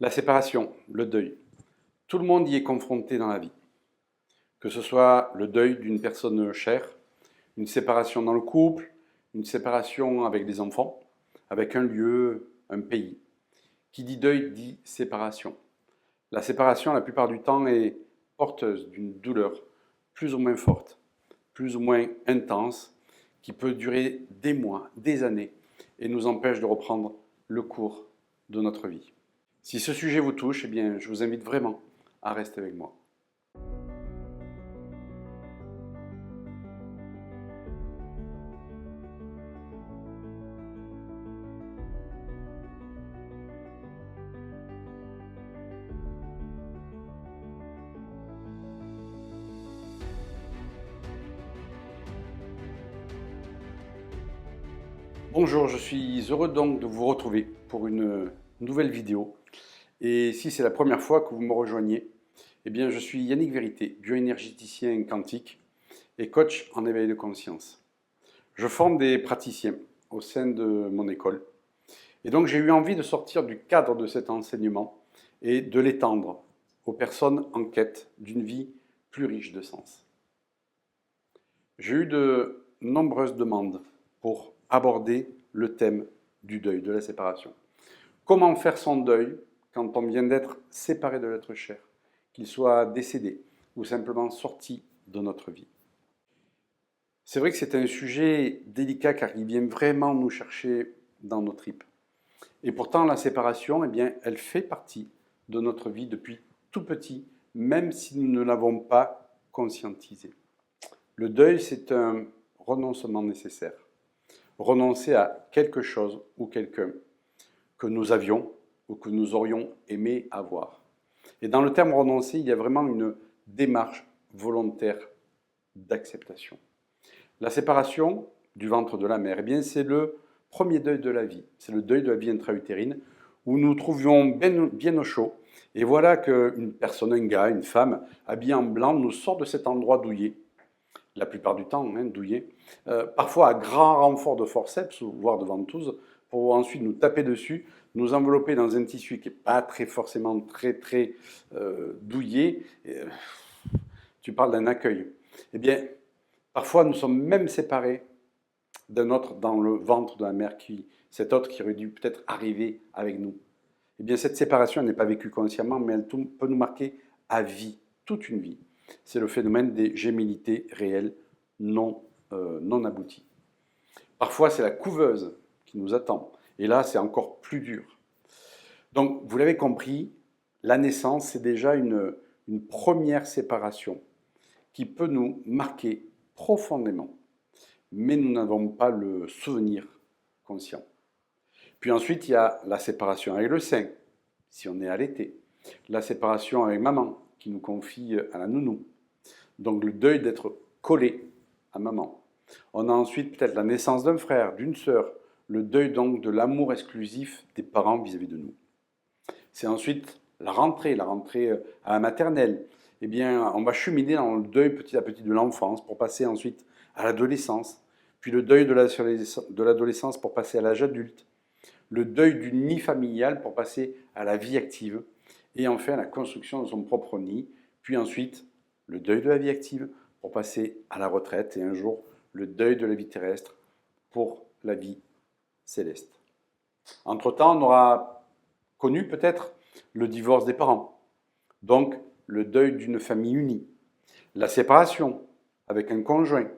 La séparation, le deuil. Tout le monde y est confronté dans la vie. Que ce soit le deuil d'une personne chère, une séparation dans le couple, une séparation avec des enfants, avec un lieu, un pays. Qui dit deuil dit séparation. La séparation, la plupart du temps, est porteuse d'une douleur plus ou moins forte, plus ou moins intense, qui peut durer des mois, des années, et nous empêche de reprendre le cours de notre vie. Si ce sujet vous touche, eh bien, je vous invite vraiment à rester avec moi. Bonjour, je suis heureux donc de vous retrouver pour une nouvelle vidéo. Et si c'est la première fois que vous me rejoignez, eh bien, je suis Yannick Vérité, bioénergéticien quantique et coach en éveil de conscience. Je forme des praticiens au sein de mon école. Et donc, j'ai eu envie de sortir du cadre de cet enseignement et de l'étendre aux personnes en quête d'une vie plus riche de sens. J'ai eu de nombreuses demandes pour aborder le thème du deuil, de la séparation. Comment faire son deuil quand on vient d'être séparé de l'être cher, qu'il soit décédé ou simplement sorti de notre vie? C'est vrai que c'est un sujet délicat car il vient vraiment nous chercher dans nos tripes. Et pourtant, la séparation, eh bien, elle fait partie de notre vie depuis tout petit, même si nous ne l'avons pas conscientisé. Le deuil, c'est un renoncement nécessaire. Renoncer à quelque chose ou quelqu'un que nous avions ou que nous aurions aimé avoir. Et dans le terme renoncer, il y a vraiment une démarche volontaire d'acceptation. La séparation du ventre de la mère, eh bien, c'est le premier deuil de la vie. C'est le deuil de la vie intra-utérine où nous trouvions bien au chaud. Et voilà qu'une personne, un gars, une femme, habillée en blanc, nous sort de cet endroit douillet. La plupart du temps, douillet. Parfois à grand renfort de forceps, voire de ventouse, pour ensuite nous taper dessus, nous envelopper dans un tissu qui n'est pas forcément très douillet. Tu parles d'un accueil. Eh bien, parfois nous sommes même séparés d'un autre dans le ventre de la mère, cet autre qui aurait dû peut-être arriver avec nous. Eh bien, cette séparation n'est pas vécue consciemment, mais elle peut nous marquer à vie, toute une vie. C'est le phénomène des gémillités réelles non abouties. Parfois, c'est la couveuse qui nous attend. Et là, c'est encore plus dur. Donc, vous l'avez compris, la naissance, c'est déjà une première séparation qui peut nous marquer profondément. Mais nous n'avons pas le souvenir conscient. Puis ensuite, il y a la séparation avec le sein, si on est allaité. La séparation avec maman, qui nous confie à la nounou. Donc le deuil d'être collé à maman. On a ensuite peut-être la naissance d'un frère, d'une sœur, le deuil donc de l'amour exclusif des parents vis-à-vis de nous. C'est ensuite la rentrée à la maternelle. Eh bien, on va cheminer dans le deuil petit à petit de l'enfance pour passer ensuite à l'adolescence, puis le deuil de l'adolescence pour passer à l'âge adulte, le deuil du nid familial pour passer à la vie active, et enfin la construction de son propre nid, puis ensuite le deuil de la vie active pour passer à la retraite, et un jour le deuil de la vie terrestre pour la vie céleste. Entre-temps, on aura connu peut-être le divorce des parents, donc le deuil d'une famille unie, la séparation avec un conjoint,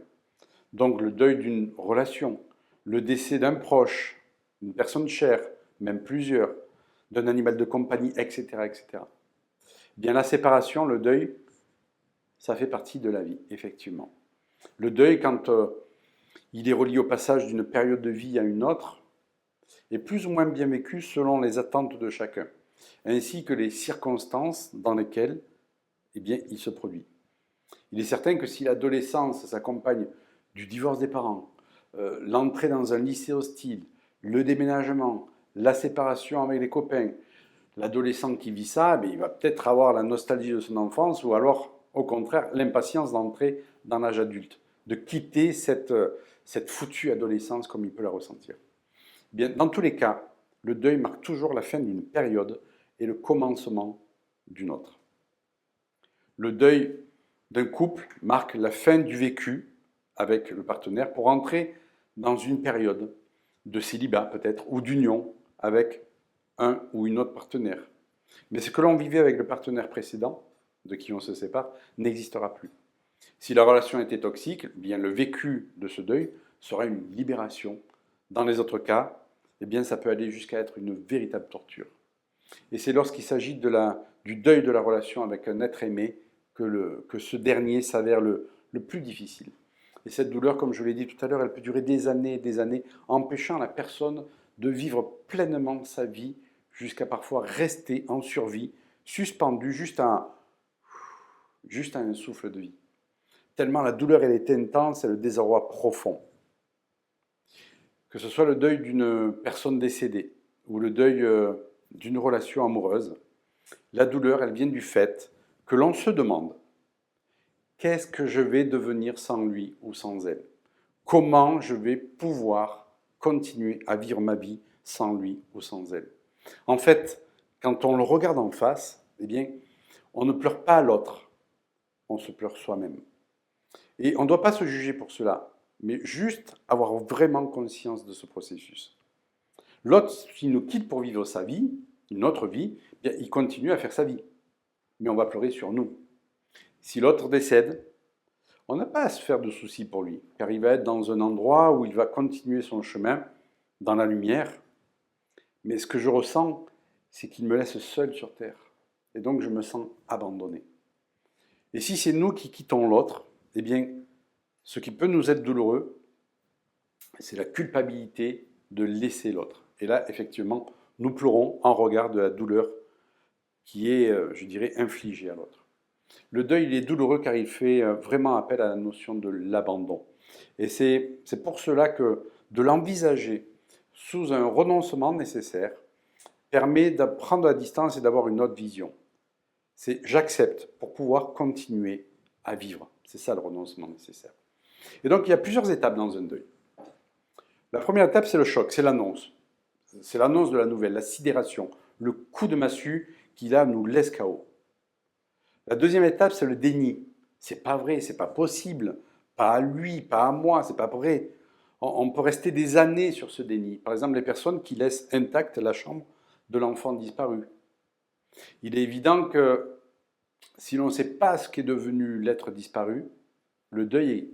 donc le deuil d'une relation, le décès d'un proche, une personne chère, même plusieurs, d'un animal de compagnie, etc., etc. Bien, la séparation, le deuil, ça fait partie de la vie, effectivement. Le deuil, quand il est relié au passage d'une période de vie à une autre, est plus ou moins bien vécu selon les attentes de chacun, ainsi que les circonstances dans lesquelles eh bien, il se produit. Il est certain que si l'adolescence s'accompagne du divorce des parents, l'entrée dans un lycée hostile, le déménagement, la séparation avec les copains, l'adolescent qui vit ça, il va peut-être avoir la nostalgie de son enfance ou alors, au contraire, l'impatience d'entrer dans l'âge adulte, de quitter cette foutue adolescence comme il peut la ressentir. Bien, dans tous les cas, le deuil marque toujours la fin d'une période et le commencement d'une autre. Le deuil d'un couple marque la fin du vécu avec le partenaire pour entrer dans une période de célibat peut-être ou d'union avec un ou une autre partenaire. Mais ce que l'on vivait avec le partenaire précédent, de qui on se sépare, n'existera plus. Si la relation était toxique, eh bien le vécu de ce deuil sera une libération. Dans les autres cas, eh bien ça peut aller jusqu'à être une véritable torture. Et c'est lorsqu'il s'agit du deuil de la relation avec un être aimé que ce dernier s'avère le plus difficile. Et cette douleur, comme je l'ai dit tout à l'heure, elle peut durer des années et des années, empêchant la personne de vivre pleinement sa vie, jusqu'à parfois rester en survie, suspendu juste à un souffle de vie. Tellement la douleur elle est intense et le désarroi profond. Que ce soit le deuil d'une personne décédée ou le deuil d'une relation amoureuse, la douleur elle vient du fait que l'on se demande qu'est-ce que je vais devenir sans lui ou sans elle? Comment je vais pouvoir continuer à vivre ma vie sans lui ou sans elle? En fait, quand on le regarde en face, eh bien, on ne pleure pas l'autre, on se pleure soi-même. Et on ne doit pas se juger pour cela, mais juste avoir vraiment conscience de ce processus. L'autre, s'il nous quitte pour vivre sa vie, une autre vie, eh bien, il continue à faire sa vie. Mais on va pleurer sur nous. Si l'autre décède, on n'a pas à se faire de soucis pour lui, car il va être dans un endroit où il va continuer son chemin dans la lumière. Mais ce que je ressens, c'est qu'il me laisse seul sur terre. Et donc je me sens abandonné. Et si c'est nous qui quittons l'autre, eh bien, ce qui peut nous être douloureux, c'est la culpabilité de laisser l'autre. Et là, effectivement, nous pleurons en regard de la douleur qui est, je dirais, infligée à l'autre. Le deuil, il est douloureux car il fait vraiment appel à la notion de l'abandon. Et c'est pour cela que de l'envisager sous un renoncement nécessaire permet de prendre la distance et d'avoir une autre vision. C'est j'accepte pour pouvoir continuer à vivre. C'est ça le renoncement nécessaire. Et donc il y a plusieurs étapes dans un deuil. La première étape, c'est le choc, c'est l'annonce. C'est l'annonce de la nouvelle, la sidération, le coup de massue qui là nous laisse KO. La deuxième étape, c'est le déni. C'est pas vrai, c'est pas possible. Pas à lui, pas à moi, c'est pas vrai. On peut rester des années sur ce déni. Par exemple, les personnes qui laissent intacte la chambre de l'enfant disparu. Il est évident que si l'on ne sait pas ce qu'est devenu l'être disparu, le deuil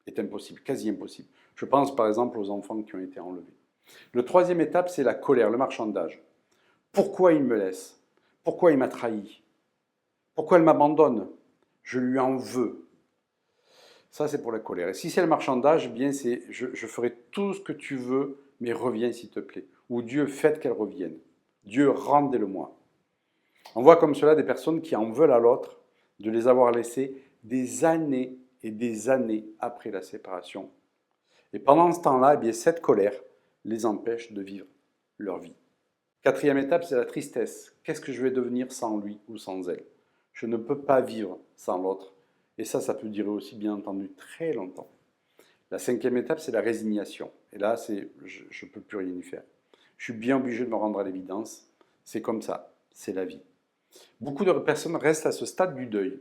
est impossible, quasi impossible. Je pense par exemple aux enfants qui ont été enlevés. La troisième étape, c'est la colère, le marchandage. Pourquoi il me laisse? Pourquoi il m'a trahi? Pourquoi elle m'abandonne? Je lui en veux. Ça, c'est pour la colère. Et si c'est le marchandage, bien c'est je ferai tout ce que tu veux, mais reviens s'il te plaît. Ou Dieu, faites qu'elle revienne. Dieu, rendez-le-moi. On voit comme cela des personnes qui en veulent à l'autre de les avoir laissés des années et des années après la séparation. Et pendant ce temps-là, eh bien, cette colère les empêche de vivre leur vie. Quatrième étape, c'est la tristesse. Qu'est-ce que je vais devenir sans lui ou sans elle? Je ne peux pas vivre sans l'autre. Et ça peut durer aussi, bien entendu, très longtemps. La cinquième étape, c'est la résignation. Et là, je ne peux plus rien y faire. Je suis bien obligé de me rendre à l'évidence. C'est comme ça, c'est la vie. Beaucoup de personnes restent à ce stade du deuil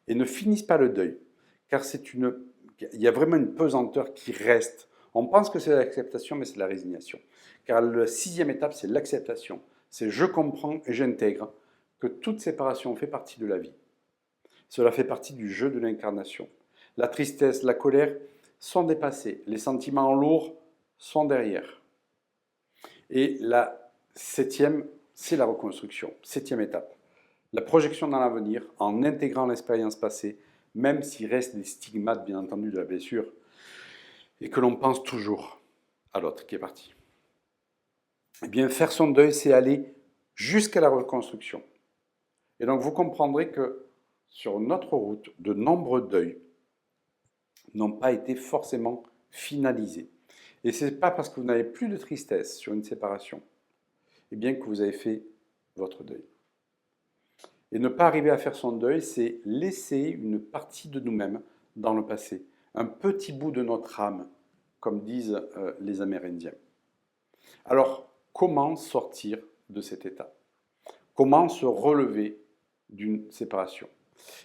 et ne finissent pas le deuil, car il y a vraiment une pesanteur qui reste. On pense que c'est l'acceptation, mais c'est la résignation. Car la sixième étape, c'est l'acceptation. C'est je comprends et j'intègre que toute séparation fait partie de la vie. Cela fait partie du jeu de l'incarnation. La tristesse, la colère sont dépassés. Les sentiments lourds sont derrière. Et la septième, c'est la reconstruction. Septième étape. La projection dans l'avenir en intégrant l'expérience passée, même s'il reste des stigmates, bien entendu, de la blessure, et que l'on pense toujours à l'autre qui est parti. Eh bien, faire son deuil, c'est aller jusqu'à la reconstruction. Et donc, vous comprendrez que sur notre route, de nombreux deuils n'ont pas été forcément finalisés. Et ce n'est pas parce que vous n'avez plus de tristesse sur une séparation, eh bien, que vous avez fait votre deuil. Et ne pas arriver à faire son deuil, c'est laisser une partie de nous-mêmes dans le passé, un petit bout de notre âme, comme disent les Amérindiens. Alors, comment sortir de cet état? Comment se relever d'une séparation?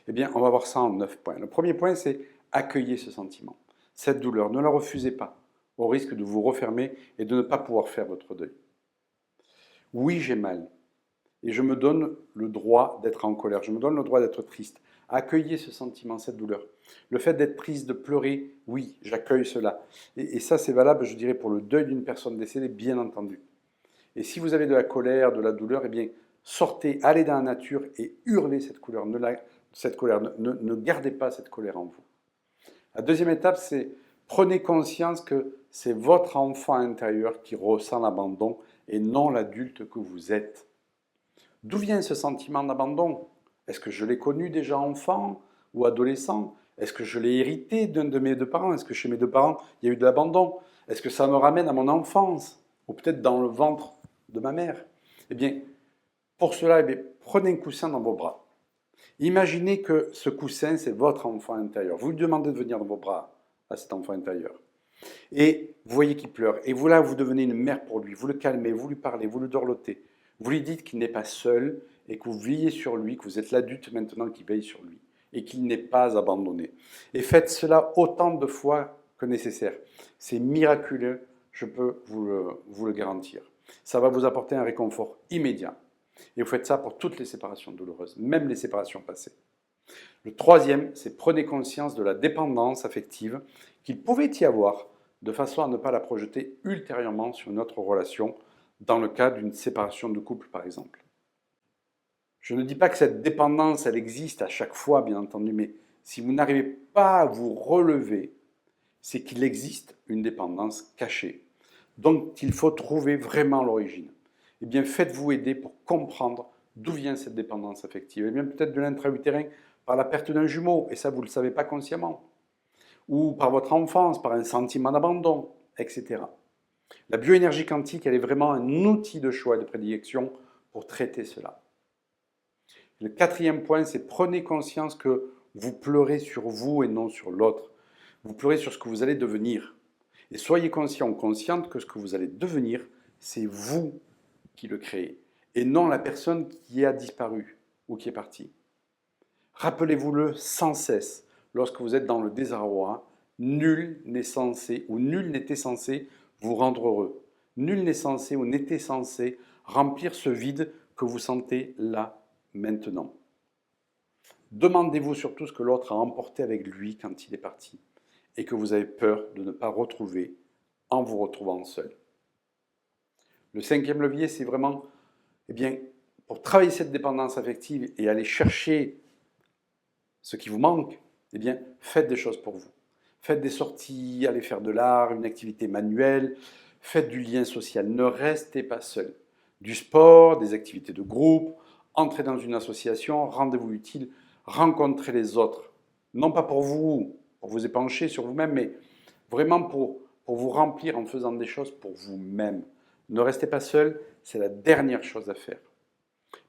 Eh bien, on va voir ça en 9 points. Le premier point, c'est accueillir ce sentiment, cette douleur. Ne la refusez pas, au risque de vous refermer et de ne pas pouvoir faire votre deuil. Oui, j'ai mal, et je me donne le droit d'être en colère, je me donne le droit d'être triste. Accueillez ce sentiment, cette douleur. Le fait d'être triste, de pleurer, oui, j'accueille cela. Et ça, c'est valable, je dirais, pour le deuil d'une personne décédée, bien entendu. Et si vous avez de la colère, de la douleur, eh bien, sortez, allez dans la nature et hurlez cette colère. Ne gardez pas cette colère en vous. La deuxième étape, c'est prenez conscience que c'est votre enfant intérieur qui ressent l'abandon et non l'adulte que vous êtes. D'où vient ce sentiment d'abandon? Est-ce que je l'ai connu déjà enfant ou adolescent? Est-ce que je l'ai hérité d'un de mes deux parents? Est-ce que chez mes deux parents, il y a eu de l'abandon? Est-ce que ça me ramène à mon enfance? Ou peut-être dans le ventre de ma mère? Eh bien, pour cela, prenez un coussin dans vos bras. Imaginez que ce coussin, c'est votre enfant intérieur. Vous lui demandez de venir dans vos bras à cet enfant intérieur. Et vous voyez qu'il pleure. Et vous, là, vous devenez une mère pour lui. Vous le calmez, vous lui parlez, vous le dorlotez. Vous lui dites qu'il n'est pas seul et que vous veillez sur lui, que vous êtes l'adulte maintenant qui veille sur lui et qu'il n'est pas abandonné. Et faites cela autant de fois que nécessaire. C'est miraculeux, je peux vous le garantir. Ça va vous apporter un réconfort immédiat. Et vous faites ça pour toutes les séparations douloureuses, même les séparations passées. Le troisième, c'est prenez conscience de la dépendance affective qu'il pouvait y avoir de façon à ne pas la projeter ultérieurement sur notre relation dans le cas d'une séparation de couple par exemple. Je ne dis pas que cette dépendance, elle existe à chaque fois, bien entendu, mais si vous n'arrivez pas à vous relever, c'est qu'il existe une dépendance cachée. Donc il faut trouver vraiment l'origine. Eh bien, faites-vous aider pour comprendre d'où vient cette dépendance affective. Eh bien, peut-être de l'intra-utérin par la perte d'un jumeau, et ça, vous ne le savez pas consciemment. Ou par votre enfance, par un sentiment d'abandon, etc. La bioénergie quantique, elle est vraiment un outil de choix et de prédilection pour traiter cela. Le quatrième point, c'est prenez conscience que vous pleurez sur vous et non sur l'autre. Vous pleurez sur ce que vous allez devenir. Et soyez conscient ou consciente que ce que vous allez devenir, c'est vous qui le créez, et non la personne qui a disparu ou qui est partie. Rappelez-vous-le sans cesse, lorsque vous êtes dans le désarroi, nul n'est censé ou nul n'était censé vous rendre heureux. Nul n'est censé ou n'était censé remplir ce vide que vous sentez là, maintenant. Demandez-vous surtout ce que l'autre a emporté avec lui quand il est parti et que vous avez peur de ne pas retrouver en vous retrouvant seul. Le cinquième levier, c'est vraiment, eh bien, pour travailler cette dépendance affective et aller chercher ce qui vous manque, eh bien, faites des choses pour vous. Faites des sorties, allez faire de l'art, une activité manuelle, faites du lien social, ne restez pas seul. Du sport, des activités de groupe, entrez dans une association, rendez-vous utile, rencontrez les autres. Non pas pour vous épancher sur vous-même, mais vraiment pour vous remplir en faisant des choses pour vous-même. Ne restez pas seul, c'est la dernière chose à faire.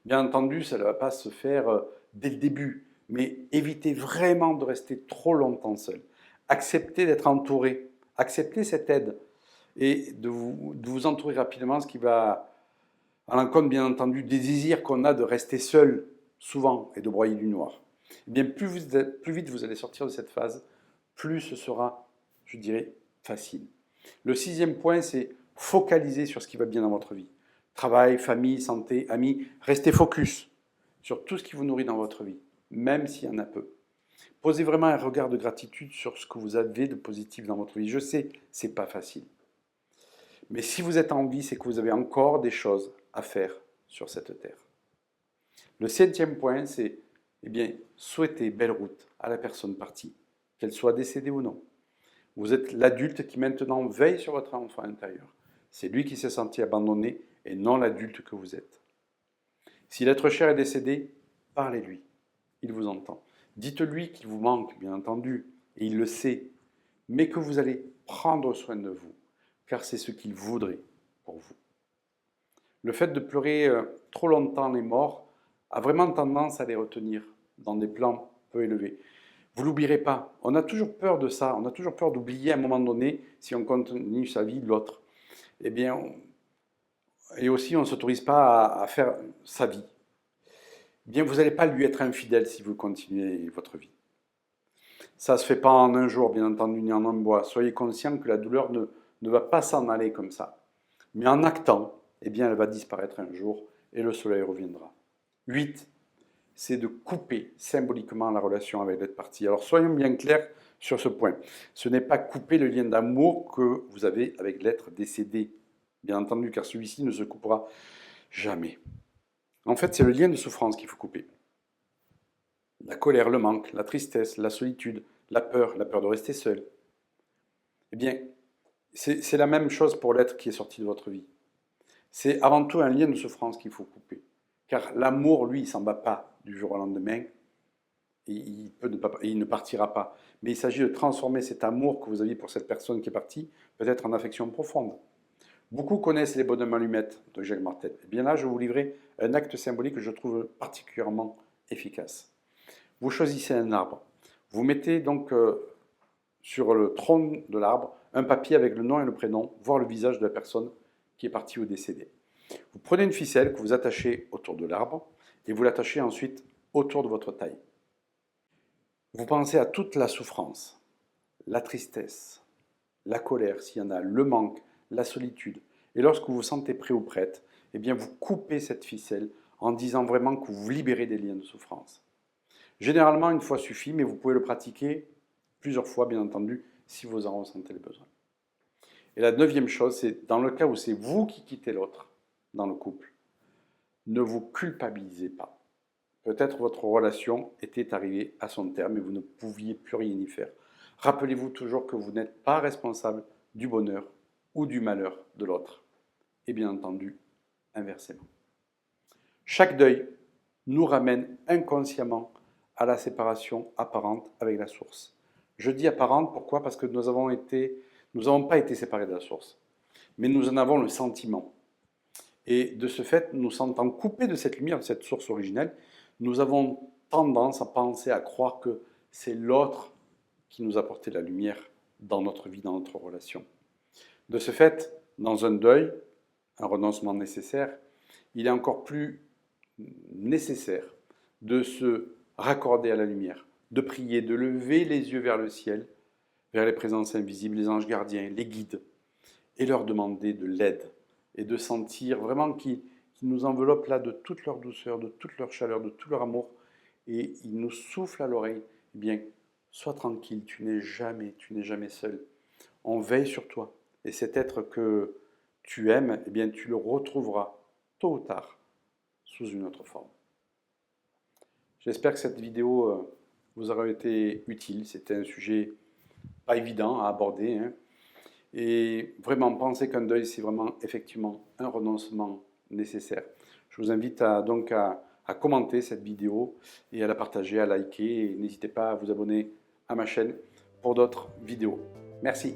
Bien entendu, ça ne va pas se faire dès le début, mais évitez vraiment de rester trop longtemps seul. Acceptez d'être entouré, acceptez cette aide et de vous entourer rapidement, ce qui va à l'encontre, bien entendu, des désirs qu'on a de rester seul souvent et de broyer du noir. Eh bien, plus vite vous allez sortir de cette phase, plus ce sera, je dirais, facile. Le sixième point, c'est focaliser sur ce qui va bien dans votre vie. Travail, famille, santé, amis, restez focus sur tout ce qui vous nourrit dans votre vie, même s'il y en a peu. Posez vraiment un regard de gratitude sur ce que vous avez de positif dans votre vie. Je sais, c'est pas facile. Mais si vous êtes en vie, c'est que vous avez encore des choses à faire sur cette terre. Le septième point, c'est eh bien, souhaiter belle route à la personne partie, qu'elle soit décédée ou non. Vous êtes l'adulte qui maintenant veille sur votre enfant intérieur. C'est lui qui s'est senti abandonné et non l'adulte que vous êtes. Si l'être cher est décédé, parlez-lui. Il vous entend. Dites-lui qu'il vous manque, bien entendu, et il le sait, mais que vous allez prendre soin de vous, car c'est ce qu'il voudrait pour vous. Le fait de pleurer trop longtemps les morts a vraiment tendance à les retenir dans des plans peu élevés. Vous l'oublierez pas. On a toujours peur de ça. On a toujours peur d'oublier à un moment donné, si on continue sa vie, l'autre. Eh bien, et aussi, on ne s'autorise pas à faire sa vie. eh bien vous n'allez pas lui être infidèle si vous continuez votre vie. Ça ne se fait pas en un jour, bien entendu, ni en un mois. Soyez conscient que la douleur ne va pas s'en aller comme ça. Mais en actant, eh bien, elle va disparaître un jour et le soleil reviendra. 8, c'est de couper symboliquement la relation avec l'autre partie. Alors soyons bien clairs sur ce point. Ce n'est pas couper le lien d'amour que vous avez avec l'être décédé, bien entendu, car celui-ci ne se coupera jamais. En fait, c'est le lien de souffrance qu'il faut couper. La colère, le manque, la tristesse, la solitude, la peur de rester seul. Eh bien, c'est la même chose pour l'être qui est sorti de votre vie. C'est avant tout un lien de souffrance qu'il faut couper. Car l'amour, lui, il ne s'en va pas du jour au lendemain. Et il ne partira pas. Mais il s'agit de transformer cet amour que vous aviez pour cette personne qui est partie, peut-être en affection profonde. Beaucoup connaissent les bonhommes allumettes de Jacques Martel. Et bien là, je vais vous livrer un acte symbolique que je trouve particulièrement efficace. Vous choisissez un arbre. Vous mettez donc sur le tronc de l'arbre un papier avec le nom et le prénom, voire le visage de la personne qui est partie ou décédée. Vous prenez une ficelle que vous attachez autour de l'arbre et vous l'attachez ensuite autour de votre taille. Vous pensez à toute la souffrance, la tristesse, la colère s'il y en a, le manque, la solitude. Et lorsque vous vous sentez prêt ou prête, eh bien vous coupez cette ficelle en disant vraiment que vous vous libérez des liens de souffrance. Généralement, une fois suffit, mais vous pouvez le pratiquer plusieurs fois, bien entendu, si vous en ressentez le besoin. Et la 9e chose, c'est dans le cas où c'est vous qui quittez l'autre dans le couple, ne vous culpabilisez pas. Peut-être votre relation était arrivée à son terme et vous ne pouviez plus rien y faire. Rappelez-vous toujours que vous n'êtes pas responsable du bonheur ou du malheur de l'autre. Et bien entendu, inversement. Chaque deuil nous ramène inconsciemment à la séparation apparente avec la source. Je dis apparente, pourquoi? Parce que nous n'avons pas été séparés de la source, mais nous en avons le sentiment. Et de ce fait, nous sentant coupés de cette lumière, de cette source originelle, nous avons tendance à penser, à croire que c'est l'autre qui nous a apporté la lumière dans notre vie, dans notre relation. De ce fait, dans un deuil, un renoncement nécessaire, il est encore plus nécessaire de se raccorder à la lumière, de prier, de lever les yeux vers le ciel, vers les présences invisibles, les anges gardiens, les guides, et leur demander de l'aide, et de sentir vraiment qu'ils nous enveloppent là de toute leur douceur, de toute leur chaleur, de tout leur amour, et ils nous soufflent à l'oreille, eh bien, sois tranquille, tu n'es jamais seul. On veille sur toi, et cet être que tu aimes, eh bien, tu le retrouveras tôt ou tard sous une autre forme. J'espère que cette vidéo vous aura été utile. C'était un sujet pas évident à aborder, hein. Et vraiment, pensez qu'un deuil, c'est vraiment effectivement un renoncement nécessaire. Je vous invite donc à commenter cette vidéo et à la partager, à liker. Et n'hésitez pas à vous abonner à ma chaîne pour d'autres vidéos. Merci.